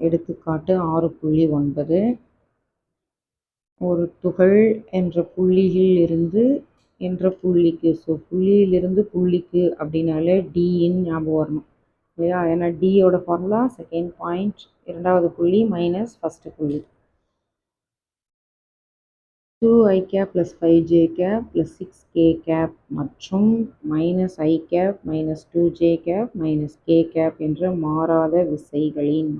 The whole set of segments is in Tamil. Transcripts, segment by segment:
எடுத்துக்காட்டு 6.9 ஒரு துகள் என்ற புள்ளியில் இருந்து என்ற புள்ளிக்கு. ஸோ புள்ளியிலிருந்து புள்ளிக்கு அப்படின்னாலே டின்னு ஞாபகம் வரணும் இல்லையா? ஏன்னா டியோட ஃபார்முலா செகண்ட் பாயிண்ட், இரண்டாவது புள்ளி மைனஸ் ஃபஸ்ட்டு புள்ளி. 2i cap plus 5j cap plus 6k cap மற்றும் minus i cap minus 2j cap minus k cap என்ற மாறாத விசைகளின்.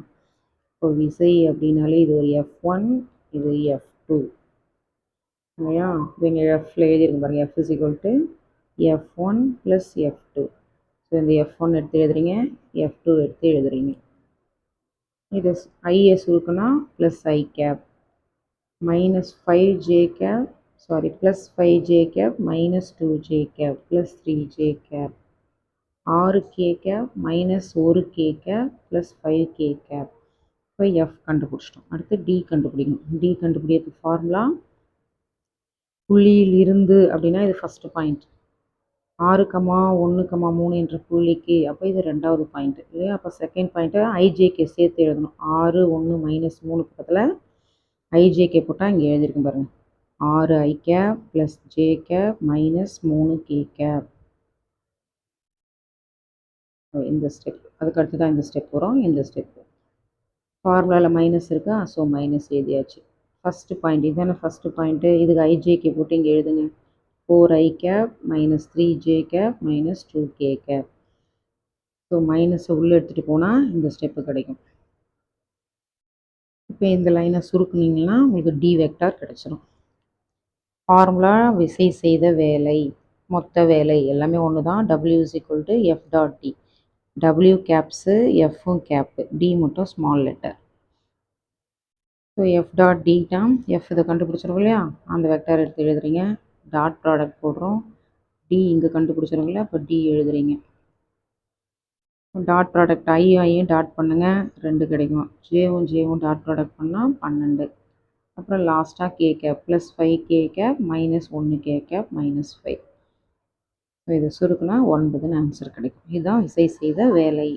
இப்போ விசை அப்படின்னாலே இது ஒரு F1, இது F2 இல்லையா? இங்கே Fல எழுதியிருக்கும் பாருங்க, F is equal to F1 plus F2. So இந்த F1 எடுத்து எழுதுறீங்க, F2 எடுத்து எழுதுறீங்க. இது ஐயை சுருக்குனா ப்ளஸ் ஐ gap minus 5j cap, sorry, plus 5j cap minus 2j cap plus 3j cap. 6k cap minus 1k cap plus 5k cap. இப்போ F கண்டுபிடிச்சிட்டோம். அடுத்து D கண்டுபிடிக்கணும். D கண்டுபிடிக்கிறதுக்கு ஃபார்முலா புள்ளியில் இருந்து அப்படின்னா இது ஃபஸ்ட்டு பாயிண்ட், 6,1,3 என்ற புள்ளிக்கு. அப்போ இது ரெண்டாவது பாயிண்ட் இல்லையா? அப்போ செகண்ட் பாயிண்ட்டை ஐஜேக்கு சேர்த்து எழுதணும். 6, 1, -3 பக்கத்தில் ஐஜேகே போட்டால் இங்கே எழுதியிருக்கும் பாருங்கள், 6i cap plus j cap minus 3k cap. இந்த ஸ்டெப் அதுக்கு அடுத்து தான் இந்த ஸ்டெப் வரும். இந்த ஸ்டெப்பு ஃபார்முலாவில் மைனஸ் இருக்கா, ஸோ மைனஸ் எழுதியாச்சு. ஃபஸ்ட்டு பாயிண்ட் இதுதானே ஃபஸ்ட்டு பாயிண்ட்டு, இதுக்கு ஐஜேகே போட்டு இங்கே எழுதுங்க. 4i cap minus 3j cap minus 2k cap. So மைனஸை உள்ளே எடுத்துகிட்டு போனால் இந்த ஸ்டெப்பு கிடைக்கும். இப்போ இந்த லைனை சுருக்குனீங்கன்னா உங்களுக்கு டி வெக்டார் கிடச்சிரும். ஃபார்முலா விசை செய்த வேலை, மொத்த வேலை எல்லாமே ஒன்று தான். W is equal to F dot D. W caps, Fவும் கேப்பு, D மட்டும் small letter. So F dot D தான் F இதை கண்டுபிடிச்சிரும் இல்லையா? அந்த வெக்டார் எடுத்து எழுதுறீங்க, டாட் ப்ராடக்ட் போடுறோம். D இங்கே கண்டுபிடிச்சிரும் இல்லையா? அப்போ D எழுதுறீங்க. டாட் ப்ராடக்ட் ஐயும் டாட் பண்ணுங்கள், 2 கிடைக்கும். ஜேவும் டாட் ப்ராடக்ட் பண்ணால் 12. அப்புறம் லாஸ்ட்டாக K cap plus 5k gap minus 1k gap minus 5. So இதை சுருக்குனா 9ன்னு ஆன்சர் கிடைக்கும். இதுதான் விசை செய்த வேலை.